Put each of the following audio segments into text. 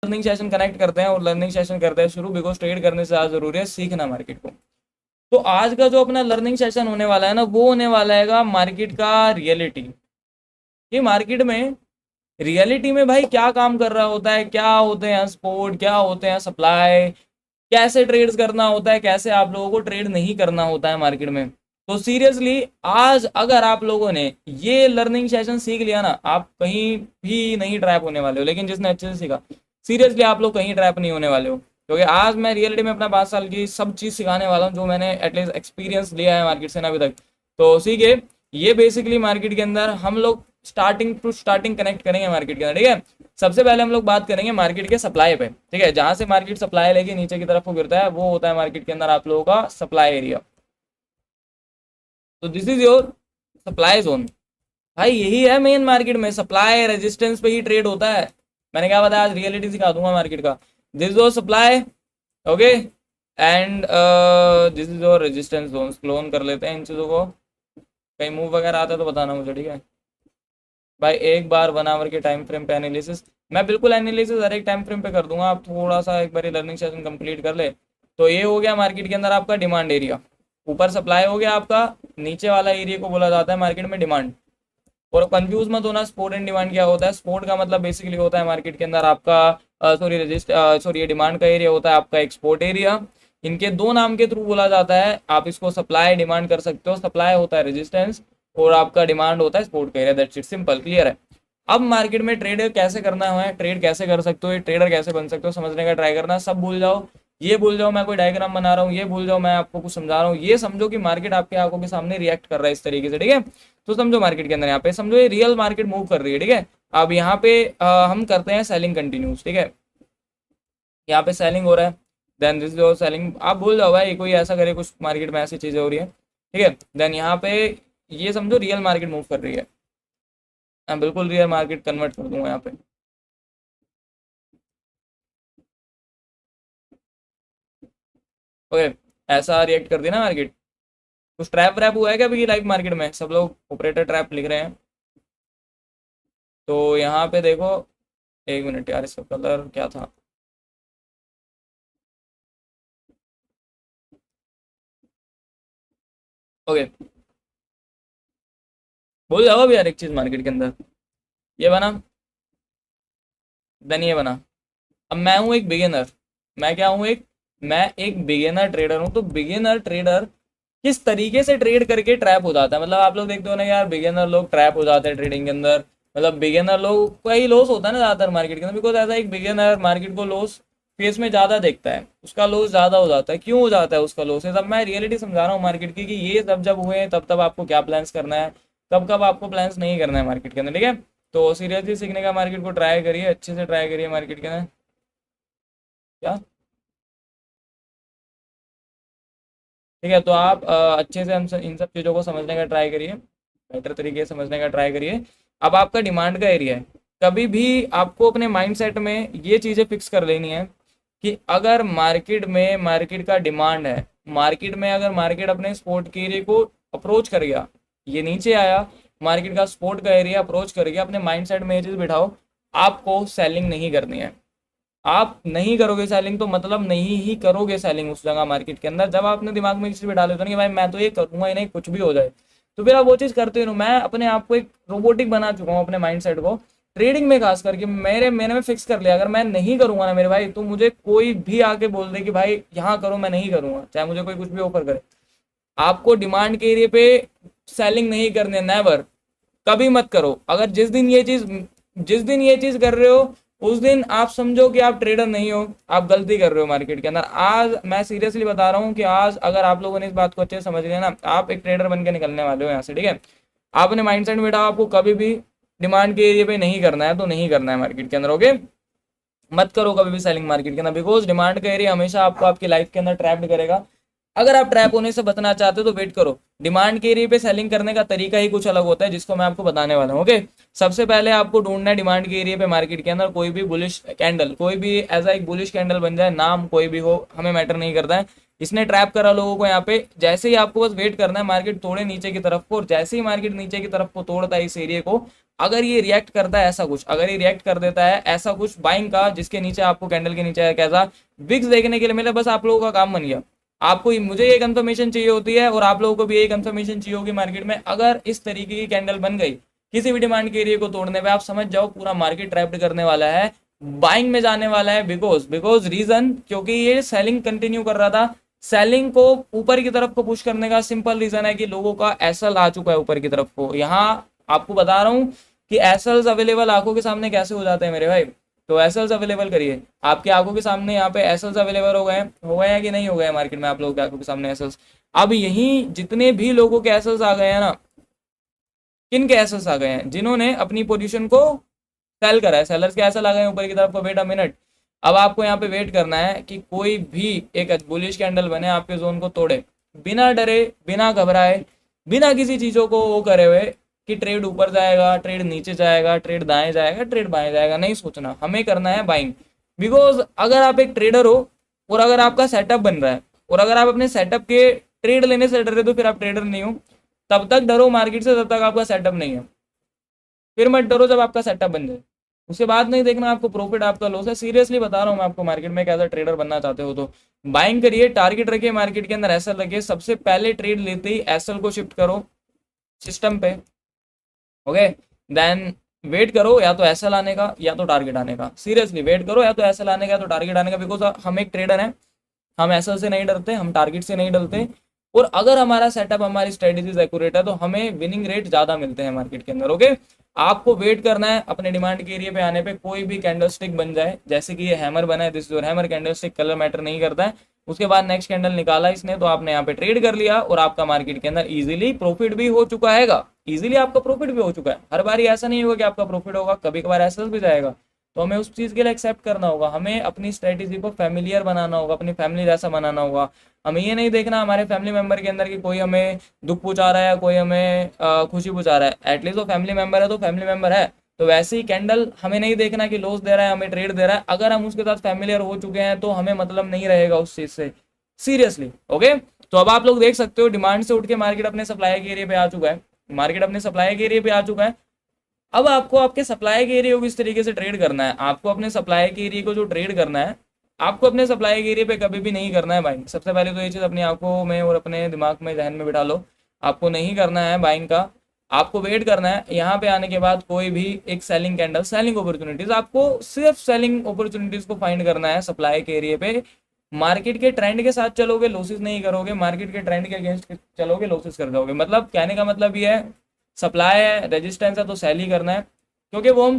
Learning session connect करते हैं और लर्निंग सेशन करते हैं शुरू, बिकॉज ट्रेड करने से ज़्यादा जरूरी है सीखना मार्केट को। तो आज का जो अपना लर्निंग सेशन होने वाला है ना, वो होने वाला है मार्केट का रियलिटी, कि मार्केट में रियलिटी में भाई क्या काम कर रहा होता है, क्या होते हैं सपोर्ट, क्या होते हैं सप्लाई, कैसे ट्रेड्स करना होता है, कैसे आप लोगों को ट्रेड नहीं करना होता है मार्केट में। तो सीरियसली आज अगर आप लोगों ने ये लर्निंग सेशन सीख लिया ना, आप कहीं भी नहीं ट्रैप होने वाले हो। लेकिन जिसने अच्छे से सीखा, सीरियसली आप लोग कहीं ट्रैप नहीं होने वाले हो, क्योंकि आज मैं रियलिटी में अपना 5 साल की सब चीज़ सिखाने वाला हूँ जो मैंने एटलीस्ट एक्सपीरियंस लिया है मार्केट से ना अभी तक। तो सीखे ये बेसिकली मार्केट के अंदर हम लोग स्टार्टिंग टू स्टार्टिंग कनेक्ट करेंगे मार्केट के अंदर, ठीक है। सबसे पहले हम लोग बात करेंगे मार्केट के सप्लाई पे, ठीक है। जहां से मार्केट सप्लाई लेके नीचे की तरफ को गिरता है वो होता है मार्केट के अंदर आप लोगों का सप्लाई एरिया। तो this is your supply zone. भाई यही है मेन मार्केट में, सप्लाई रेजिस्टेंस पे ही ट्रेड होता है। मैंने क्या बताया, आज रियलिटी सिखा दूंगा मार्केट का। This is your supply, okay, and this is your resistance zone. Clone कर लेते हैं इन चीज़ों को, कहीं मूव वगैरह आता है तो बताना मुझे, ठीक है भाई। एक बार 1 आवर के टाइम फ्रेम पे एनालिसिस, मैं बिल्कुल एनालिसिस हर एक टाइम फ्रेम पे कर दूंगा। आप थोड़ा सा एक बार लर्निंग सेशन कंप्लीट कर ले। तो ये हो गया मार्केट के अंदर आपका डिमांड एरिया, ऊपर सप्लाई हो गया आपका, नीचे वाला एरिया को बोला जाता है मार्केट में डिमांड। और कंफ्यूज मत होना, सपोर्ट एंड डिमांड क्या होता है। सपोर्ट का मतलब बेसिकली होता है मार्केट के अंदर आपका सॉरी ये डिमांड का एरिया होता है आपका एक्सपोर्ट एरिया। इनके दो नाम के थ्रू बोला जाता है, आप इसको सप्लाई डिमांड कर सकते हो। सप्लाई होता है रेजिस्टेंस और आपका डिमांड होता है सपोर्ट का area. That's it, simple, clear है। अब मार्केट में ट्रेड कैसे करना है, ट्रेड कैसे कर सकते हो, ट्रेडर कैसे बन सकते हो, समझने का ट्राई करना। सब भूल जाओ, ये भूल जाओ मैं कोई डायग्राम बना रहा हूँ, ये भूल जाओ मैं आपको कुछ समझा रहा हूँ। ये समझो कि मार्केट आपके आंखों के सामने रिएक्ट कर रहा है इस तरीके से, ठीक है। तो समझो मार्केट के अंदर यहाँ पे समझो ये रियल मार्केट मूव कर रही है, ठीक है। अब यहाँ पे हम करते हैं सेलिंग कंटिन्यूस, ठीक है। यहाँ पे सेलिंग हो रहा है, देन दिस जो सेलिंग, आप भूल जाओ भाई कोई ऐसा करे कुछ मार्केट में ऐसी चीजें हो रही है, ठीक है। देन यहाँ पे ये समझो रियल मार्केट मूव कर रही है। मैं बिल्कुल रियल मार्केट कन्वर्ट कर दूंगा यहाँ पे, ओके। ऐसा रिएक्ट कर दिया ना मार्केट। कुछ ट्रैप व्रैप हुआ है क्या अभी लाइव मार्केट में? सब लोग ऑपरेटर ट्रैप लिख रहे हैं। तो यहाँ पे देखो, एक मिनट यार, इसका कलर क्या था? ओके, भूल जाओ अभी यार एक चीज मार्केट के अंदर, ये बना, देन ये बना। अब मैं हूँ एक बिगिनर, मैं क्या हूँ, मैं एक बिगिनर ट्रेडर हूँ। तो बिगिनर ट्रेडर किस तरीके से ट्रेड करके ट्रैप हो जाता है, मतलब आप लोग देखते हो ना यार, बिगिनर लोग ट्रैप हो जाते हैं ट्रेडिंग के अंदर। मतलब बिगिनर लोग का ही लॉस होता है ना ज़्यादातर मार्केट के अंदर, बिकॉज ऐसा एक बिगिनर मार्केट को लॉस फेस में ज़्यादा देखता है, उसका लॉस ज़्यादा हो जाता है। क्यों हो जाता है उसका लॉस? है सब मैं रियलिटी समझा रहा हूँ मार्केट की, कि ये सब जब हुए हैं तब तब आपको क्या प्लान्स करना है, कब कब आपको प्लान्स नहीं करना है मार्केट के अंदर, ठीक है। तो सीरियसली सीखने का मार्केट को ट्राई करिए, अच्छे से ट्राई करिए मार्केट के अंदर। क्या, ठीक है। तो आप अच्छे से हम इन सब चीज़ों को समझने का ट्राई करिए, बेटर तरीके से समझने का ट्राई करिए। अब आपका डिमांड का एरिया है, कभी भी आपको अपने माइंडसेट में ये चीज़ें फिक्स कर लेनी है कि अगर मार्केट में मार्केट का डिमांड है, मार्केट में अगर मार्केट अपने सपोर्ट के एरिया को अप्रोच कर गया, ये नीचे आया, मार्केट का सपोर्ट का एरिया अप्रोच कर गया, अपने माइंडसेट में ये चीज़ बिठाओ, आपको सेलिंग नहीं करनी है। आप नहीं करोगे सेलिंग तो मतलब नहीं ही करोगे सेलिंग उस जगह मार्केट के अंदर। जब आपने दिमाग में इस चीज डाले हो ना कि भाई मैं तो ये करूंगा ही नहीं, कुछ भी हो जाए, तो फिर आप वो चीज़ करते रहो। मैं अपने आप को एक रोबोटिक बना चुका हूँ, अपने माइंडसेट को ट्रेडिंग में खास करके मेरे मैंने में फिक्स कर लिया, अगर मैं नहीं करूंगा ना मेरे भाई, तो मुझे कोई भी आके बोल दे कि भाई यहाँ करो, मैं नहीं करूंगा, चाहे मुझे कोई कुछ भी ऑफर करे। आपको डिमांड के एरिया पे सेलिंग नहीं करने, नेवर, कभी मत करो। अगर जिस दिन ये चीज कर रहे हो, उस दिन आप समझो कि आप ट्रेडर नहीं हो, आप गलती कर रहे हो मार्केट के अंदर। आज मैं सीरियसली बता रहा हूँ कि आज अगर आप लोगों ने इस बात को अच्छे से समझ लिया ना, आप एक ट्रेडर बन के निकलने वाले हो यहाँ से, ठीक है। आपने माइंडसेट में बैठा, आपको कभी भी डिमांड के एरिया पे नहीं करना है तो नहीं करना है मार्केट के अंदर, ओके। मत करो कभी भी सेलिंग मार्केट के अंदर, बिकॉज डिमांड का एरिया हमेशा आपको आपकी लाइफ के अंदर ट्रैप्ड करेगा। अगर आप ट्रैप होने से बचना चाहते हो तो वेट करो। डिमांड के एरिया पे सेलिंग करने का तरीका ही कुछ अलग होता है, जिसको मैं आपको बताने वाला हूँ, ओके। सबसे पहले आपको ढूंढना है डिमांड के एरिया पे मार्केट के अंदर कोई भी बुलिश कैंडल, कोई भी ऐसा एक बुलिश कैंडल बन जाए, नाम कोई भी हो, हमें मैटर नहीं करता है। इसने ट्रैप करा लोगों को यहाँ पे, जैसे ही आपको बस वेट करना है मार्केट तोड़े नीचे की तरफ को, और जैसे ही मार्केट नीचे की तरफ को तोड़ता है इस एरिया को, अगर ये रिएक्ट करता है ऐसा कुछ, अगर ये रिएक्ट कर देता है ऐसा कुछ बाइंग का, जिसके नीचे आपको कैंडल के नीचे कैसा विक्स देखने के लिए मिले, बस आप लोगों का काम बन गया। आपको मुझे ये कंफर्मेशन चाहिए होती है और आप लोगों को भी यही कंफर्मेशन चाहिए होगी मार्केट में, अगर इस तरीके की कैंडल बन गई किसी भी डिमांड के एरिया को तोड़ने पे, आप समझ जाओ पूरा मार्केट ट्रैप्ड करने वाला है, बाइंग में जाने वाला है। बिकॉज रीजन, क्योंकि ये सेलिंग कंटिन्यू कर रहा था, सेलिंग को ऊपर की तरफ को पुश करने का सिंपल रीजन है कि लोगों का एसएल आ चुका है ऊपर की तरफ को। यहाँ आपको बता रहा हूँ कि एसएल्स अवेलेबल आंखों के सामने कैसे हो जाते हैं मेरे भाई। तो एसएल्स अवेलेबल करिए, आपकी आंखों के सामने यहाँ पे एसएल्स अवेलेबल हो गए हैं कि नहीं हो गए मार्केट में आप लोगों की आंखों के सामने एसएल्स। अब यही जितने भी लोगों के एसएल्स आ गए हैं ना, किन के एसएल्स आ गए हैं, जिन्होंने अपनी पोजीशन को सेल करा है, सेलर्स के एसएल आ गए हैं ऊपर की तरफ को। वेट अ मिनट, अब आपको यहाँ पे वेट करना है कि कोई भी एक बुलिश कैंडल बने, आपके जोन को तोड़े, बिना डरे, बिना घबराए, बिना किसी चीज़ों को वो करे हुए कि ट्रेड ऊपर जाएगा, ट्रेड नीचे जाएगा, ट्रेड दाएं जाएगा, ट्रेड बाएं जाएगा, नहीं सोचना। हमें करना है बाइंग। बिकॉज अगर आप एक ट्रेडर हो और अगर आपका सेटअप बन रहा है और अगर आप अपने सेटअप के ट्रेड लेने से डर रहे, तो फिर आप ट्रेडर नहीं हो। तब तक डरो मार्केट से जब तक आपका सेटअप नहीं है, फिर मत डरो जब आपका सेटअप बन जाए, उसके बाद नहीं देखना आपको प्रॉफिट आपका लॉस है। सीरियसली बता रहा हूँ मैं आपको, मार्केट में कैसा ट्रेडर बनना चाहते हो तो बाइंग करिए, टारगेट रखिए, मार्केट के अंदर एसएल रखिए, सबसे पहले ट्रेड लेते ही एसएल को शिफ्ट करो सिस्टम पे। ओके, देन वेट करो या तो एसएल आने का या तो टारगेट आने का। सीरियसली वेट करो, या तो एसएल आने का या तो टारगेट आने का। बिकॉज हम एक ट्रेडर हैं, हम एसएल से नहीं डरते, हम टारगेट से नहीं डरते, और अगर हमारा सेटअप, हमारी स्ट्रेटेजीज एक्यूरेट है तो हमें विनिंग रेट ज्यादा मिलते हैं मार्केट के अंदर। ओके, आपको वेट करना है अपने डिमांड के एरिया पे आने पे, कोई भी कैंडल स्टिक बन जाए, जैसे कि ये हैमर बना है, this your hammer candle stick, colour matter नहीं करता है। उसके बाद नेक्स्ट कैंडल निकाला इसने, तो आपने यहाँ पे ट्रेड कर लिया और आपका मार्केट के अंदर इजीली प्रॉफिट भी हो चुका हैगा। इजीली आपका प्रॉफिट भी हो चुका है। हर बार ऐसा नहीं होगा कि आपका प्रॉफिट होगा, कभी कभार ऐसा भी जाएगा, तो हमें उस चीज़ के लिए एक्सेप्ट करना होगा। हमें अपनी स्ट्रेटेजी को फैमिलियर बनाना होगा, अपनी फैमिली जैसा बनाना होगा। हमें ये नहीं देखना हमारे फैमिली मेंबर के अंदर कि कोई हमें दुख पहुंचा रहा है, कोई हमें खुशी पहुंचा रहा है। एटलीस्ट वो फैमिली मेंबर है तो फैमिली मेंबर है। तो वैसे ही कैंडल हमें नहीं देखना कि लॉस दे रहा है, हमें ट्रेड दे रहा है। अगर हम उसके साथ फैमिलियर हो चुके हैं तो हमें मतलब नहीं रहेगा उस चीज़ से, सीरियसली। ओके, तो अब आप लोग देख सकते हो डिमांड से उठ के मार्केट अपने सप्लाई के एरिया पे आ चुका है, मार्केट अपने सप्लाई के एरिया पे आ चुका है। अब आपको आपके सप्लाई के एरिया को इस तरीके से ट्रेड करना है। आपको अपने सप्लाई के एरिया को जो ट्रेड करना है, आपको अपने सप्लाई के एरिया पे कभी भी नहीं करना है बाइंग। सबसे पहले तो ये चीज़ अपनी आंखों में और अपने दिमाग में, जहन में बिठा लो, आपको नहीं करना है बाइंग का। आपको वेट करना है यहाँ पे आने के बाद कोई भी एक सेलिंग कैंडल, सेलिंग अपॉर्चुनिटीज, आपको सिर्फ सेलिंग अपॉर्चुनिटीज को फाइंड करना है सप्लाई के एरिया पे। मार्केट के ट्रेंड के साथ चलोगे, लॉसेस नहीं करोगे। मार्केट के ट्रेंड के अगेंस्ट चलोगे, लॉसेस कर जाओगे। मतलब कहने का मतलब ये है, सप्लाई है, रेजिस्टेंस है, तो सेल ही करना है, क्योंकि वो हम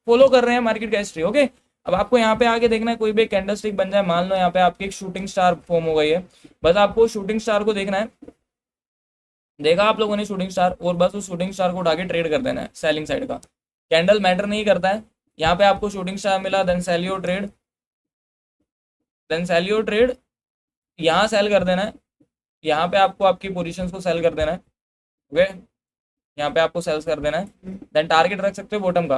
फॉलो कर रहे हैं मार्केट का हिस्ट्री। ओके, अब आपको यहाँ पे आके देखना है कोई भी कैंडल स्टिक बन जाए। मान लो यहाँ पे आपकी एक शूटिंग स्टार फॉर्म हो गई है, बस आपको शूटिंग स्टार को देखना है। देखा आप लोगों ने शूटिंग स्टार, और बस उस शूटिंग स्टार को उठा के ट्रेड कर देना है सेलिंग साइड का। कैंडल मैटर नहीं करता है। यहाँ पे आपको शूटिंग स्टार मिला, then sell your trade, then sell your trade, यहाँ सेल कर देना है। यहाँ पे आपको आपकी पोजीशंस को सेल कर देना है। ओके, यहाँ पे आपको सेल्स कर देना है। देन टारगेट रख सकते हो बॉटम का,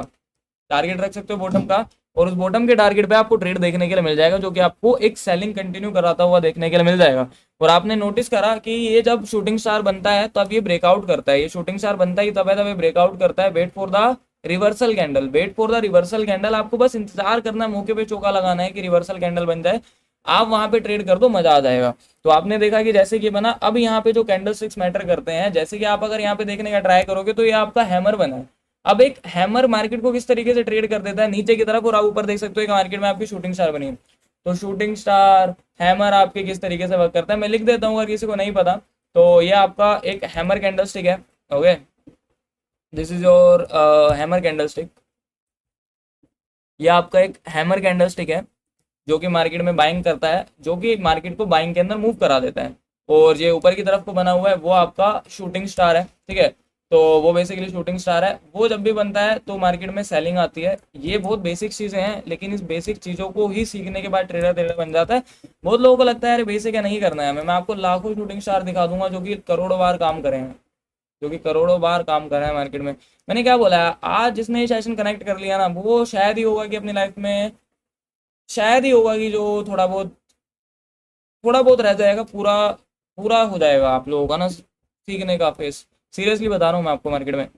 टारगेट रख सकते हो बॉटम का, और उस बॉटम के टारगेट पे आपको ट्रेड देखने के लिए मिल जाएगा, जो कि आपको एक सेलिंग कंटिन्यू कराता हुआ देखने के लिए मिल जाएगा। और आपने नोटिस करा कि ये जब शूटिंग स्टार बनता है तब ये ब्रेकआउट करता है। ये शूटिंग स्टार बनता ही तब है, तब ये ब्रेकआउट करता है। Wait for the reversal candle, wait for the reversal candle. आपको बस इंतजार करना है, मौके पे चौका लगाना है कि रिवर्सल कैंडल बन जाए, आप वहां पे ट्रेड कर दो, मजा आ जाएगा। तो आपने देखा कि जैसे कि बना, अब यहाँ पे जो कैंडल स्टिक्स मैटर करते हैं, जैसे कि आप अगर यहाँ पे देखने का ट्राई करोगे तो ये आपका हैमर बना है। अब एक हैमर मार्केट को किस तरीके से ट्रेड कर देता है नीचे की तरफ, और आप ऊपर देख सकते हो कि मार्केट में आपकी शूटिंग स्टार बनी है। तो शूटिंग स्टार, हैमर आपके किस तरीके से वर्क करता है मैं लिख देता हूँ, अगर किसी को नहीं पता तो। ये आपका एक हैमर कैंडल स्टिक है। Okay, this is your hammer candle stick. ये आपका एक हैमर कैंडल स्टिक है जो कि मार्केट में बाइंग करता है, जो कि मार्केट को बाइंग के अंदर मूव करा देता है। और ये ऊपर की तरफ को बना हुआ है वो आपका शूटिंग स्टार है, ठीक है। तो वो बेसिकली शूटिंग स्टार है। वो जब भी बनता है तो मार्केट में सेलिंग आती है। ये बहुत बेसिक चीज़ें हैं, लेकिन इस बेसिक चीज़ों को ही सीखने के बाद ट्रेडर ट्रेडर बन जाता है। बहुत लोगों को लगता है अरे बेसिक है, नहीं करना है हमें। मैं आपको लाखों शूटिंग स्टार दिखा दूंगा जो कि करोड़ों बार काम करे हैं, जो कि करोड़ों बार काम कर रहे हैं मार्केट में। मैंने क्या बोला है, आज जिसने ये सेशन कनेक्ट कर लिया ना, वो शायद ही होगा कि अपनी लाइफ में, शायद ही होगा कि जो थोड़ा बहुत रह जाएगा, पूरा पूरा हो जाएगा आप लोगों का ना सीखने का फेस। सीरियसली बता रहा हूँ मैं आपको मार्केट में।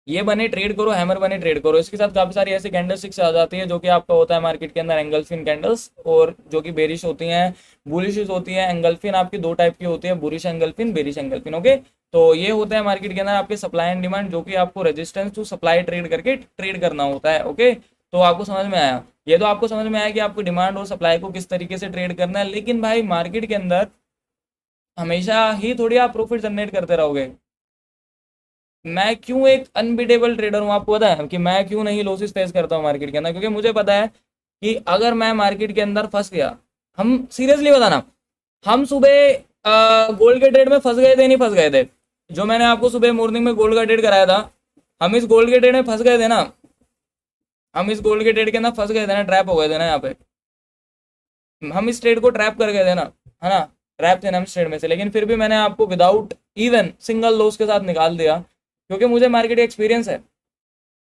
ये बने ट्रेड करो, हैमर बने ट्रेड करो। इसके साथ काफी सारी ऐसी कैंडल स्टिक्स आ जाती है जो कि आपका होता है मार्केट के अंदर एंगल्फिन कैंडल्स, और जो कि बेरिश होती हैं, बुलिश होती है। एंगल्फिन आपकी दो टाइप की होती है, बुलिश एंगल्फिन, बेरिश एंगल्फिन। ओके, तो ये होता है मार्केट के अंदर आपके सप्लाई एंड डिमांड, जो कि आपको रेजिस्टेंस टू सप्लाई ट्रेड करके ट्रेड करना होता है। ओके, तो आपको समझ में आया, ये तो आपको समझ में आया कि आपको डिमांड और सप्लाई को किस तरीके से ट्रेड करना है। लेकिन भाई मार्केट के अंदर हमेशा ही थोड़ी आप प्रॉफिट जनरेट करते रहोगे। मैं क्यों एक अनबिटेबल ट्रेडर हूँ आपको पता है कि मैं क्यों नहीं लॉसेस फेस करता हूँ मार्केट के अंदर? क्योंकि मुझे पता है कि अगर मैं मार्केट के अंदर फंस गया, हम सीरियसली बताना, हम सुबह गोल्ड के ट्रेड में फंस गए थे, नहीं फंस गए थे? जो मैंने आपको सुबह मॉर्निंग में गोल्ड का ट्रेड कराया था, हम इस गोल्ड के ट्रेड में फंस गए थे ना, हम इस गोल्ड के ट्रेड के अंदर फंस गए थे ना, ट्रैप हो गए थे ना यहाँ पे, हम इस ट्रेड को ट्रैप कर गए थे ना, है ना, ट्रैप थे ना हम इस ट्रेड में से। लेकिन फिर भी मैंने आपको विदाउट इवन सिंगल लॉस के साथ निकाल दिया, क्योंकि मुझे मार्केट एक्सपीरियंस है,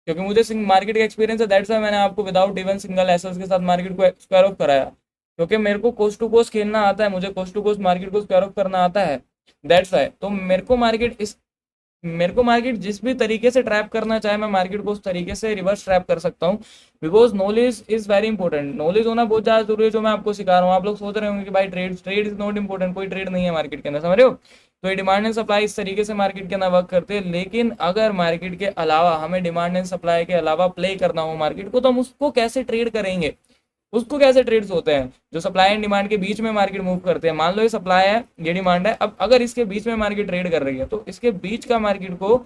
क्योंकि मुझे मार्केट का एक्सपीरियंस है। दैट्स वाई मैंने आपको विदाउट इवन सिंगल एसेस के साथ मार्केट को स्क्वायर ऑफ कराया, क्योंकि मेरे को कोस्ट टू कोस्ट खेलना आता है, मुझे कोस्ट टू कोस्ट मार्केट को स्क्वायर ऑफ करना आता है। दैट्स वाई तो मेरे को मार्केट जिस भी तरीके से ट्रैप करना चाहे, मैं मार्केट को उस तरीके से रिवर्स ट्रैप कर सकता हूँ। Because knowledge is very important, knowledge होना बहुत ज़्यादा जरूरी है, जो मैं आपको सिखा रहा हूँ। आप लोग सोच रहे होंगे कि भाई ट्रेड इज नॉट इंपॉर्टेंट, कोई ट्रेड नहीं है मार्केट के अंदर, समझ रहे हो? तो ये डिमांड एंड सप्लाई इस तरीके से मार्केट के अंदर वर्क करते हैं। लेकिन अगर मार्केट के अलावा हमें डिमांड एंड सप्लाई के अलावा प्ले करना हो मार्केट को, तो हम उसको कैसे ट्रेड करेंगे? उसको कैसे ट्रेड्स होते हैं जो सप्लाई एंड डिमांड के बीच में मार्केट मूव करते हैं। मान लो ये सप्लाई है, ये डिमांड है, अब अगर इसके बीच में मार्केट ट्रेड कर रही है, तो इसके बीच का मार्केट को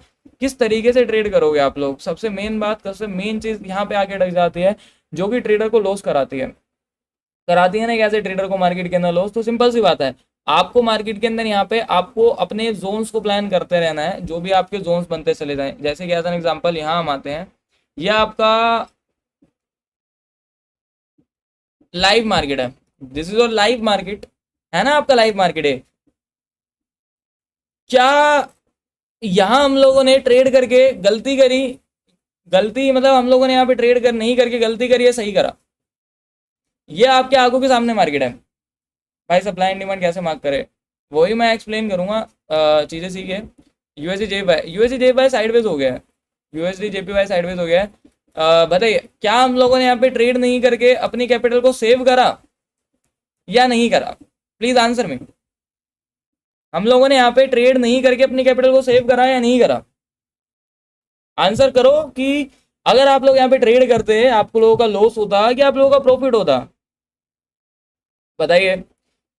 किस तरीके से ट्रेड करोगे आप लोग? सबसे मेन बात, सबसे मेन चीज यहाँ पे आके लग जाती है, जो कि ट्रेडर को लॉस कराती है ना, कैसे ट्रेडर को मार्केट के अंदर लॉस? तो सिंपल सी बात है, आपको मार्केट के अंदर यहाँ पे आपको अपने जोन्स को प्लान करते रहना है, जो भी आपके जोन्स बनते चले जाएं। जैसे कि एज एन एग्जांपल यहाँ हम आते हैं, ये आपका लाइव मार्केट है, this is your live market, है ना, आपका लाइव मार्केट है। क्या यहाँ हम लोगों ने ट्रेड करके गलती करी? गलती मतलब हम लोगों ने यहाँ पे ट्रेड कर नहीं करके गलती करी है, सही करा? ये आपके आंखों के सामने मार्केट है भाई। सप्लाई एंड डिमांड कैसे मार्क करे, वही मैं एक्सप्लेन करूंगा, चीजें सीखे। यूएसडी जेपीवाई साइडवेज हो गया है, यूएसडी जेपीवाई साइडवेज हो गया है। बताइए, क्या हम लोगों ने यहाँ पे ट्रेड नहीं करके अपनी कैपिटल को सेव करा या नहीं करा? Please answer me. हम लोगों ने यहाँ पे ट्रेड नहीं करके अपनी कैपिटल को सेव करा या नहीं करा? आंसर करो कि अगर आप लोग यहाँ पे ट्रेड करते, आप लोगों का लॉस होता कि आप लोगों का प्रॉफिट होता? बताइए।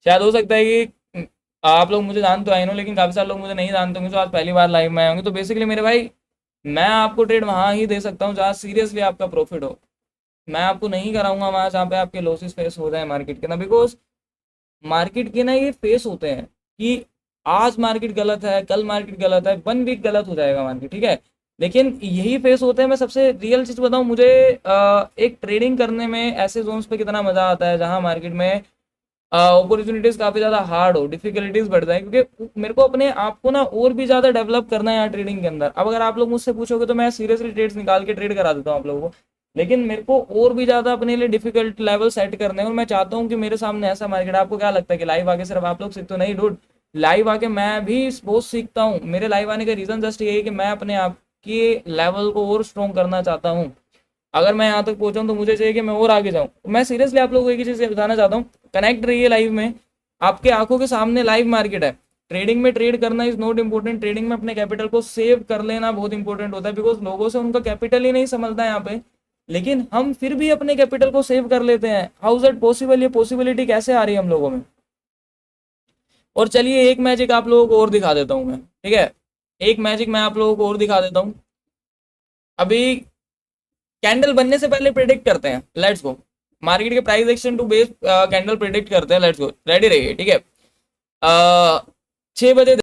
शायद हो सकता है कि आप लोग मुझे जानते हो, आई नो, लेकिन काफी सारे लोग मुझे नहीं जानते होंगे, तो आज पहली बार लाइव में आए होंगे। तो बेसिकली मेरे भाई, मैं आपको ट्रेड वहां ही दे सकता हूँ जहाँ सीरियसली आपका प्रॉफिट हो। मैं आपको नहीं कराऊंगा वहां जहाँ पे आपके लॉसेस फेस हो जाए मार्केट के ना। बिकॉज मार्केट के ना ये फेस होते हैं कि आज मार्केट गलत है, कल मार्केट गलत है, 1 वीक गलत हो जाएगा मार्केट, ठीक है, लेकिन यही फेस होते हैं। मैं सबसे रियल चीज बताऊं, मुझे एक ट्रेडिंग करने में ऐसे जोन्स पे कितना मजा आता है जहां मार्केट में अपॉर्चुनिटीज काफी ज्यादा हार्ड हो, डिफिकल्टीज बढ़ जाए, क्योंकि मेरे को अपने आप को ना और भी ज्यादा डेवलप करना है यहाँ ट्रेडिंग के अंदर। अब अगर आप लोग मुझसे पूछोगे तो मैं सीरियसली ट्रेड्स निकाल के ट्रेड करा देता हूँ आप लोगों को, लेकिन मेरे को और भी ज्यादा अपने लिए डिफिकल्ट लेवल सेट करने हैं, और मैं चाहता हूँ कि मेरे सामने ऐसा मार्केट। आपको क्या लगता है कि लाइव आके सिर्फ आप लोग सीखते हो? नहीं डूड, लाइव आके मैं भी बहुत सीखता हूँ। मेरे लाइव आने का रीजन जस्ट ये है कि मैं अपने आप के लेवल को और स्ट्रॉन्ग करना चाहता हूँ। अगर मैं यहाँ तक पहुंचा हूँ तो मुझे चाहिए कि मैं और आगे जाऊँ। मैं सीरियसली आप लोगों को एक ही चीज़ बताना चाहता हूँ, कनेक्ट रहिए लाइव में। आपके आंखों के सामने लाइव मार्केट है। ट्रेडिंग में ट्रेड करना इज नॉट इम्पोर्टेंट, ट्रेडिंग में अपने कैपिटल को सेव कर लेना बहुत इंपॉर्टेंट होता है। बिकॉज लोगों से उनका कैपिटल ही नहीं समझता है यहाँ पे, लेकिन हम फिर भी अपने कैपिटल को सेव कर लेते हैं। How is it possible? ये पॉसिबिलिटी कैसे आ रही है हम लोगों में? और चलिए एक मैजिक आप लोगों को और दिखा देता हूँ मैं, ठीक है, एक मैजिक मैं आप लोगों को और दिखा देता हूँ। अभी कैंडल बनने से पहले प्रिडिक्ट करते हैं, लेट्स गो। मार्केट के price action to base candle predict करते हैं, लेट्स गो। रेडी रहिए, ठीक है। 6 बजे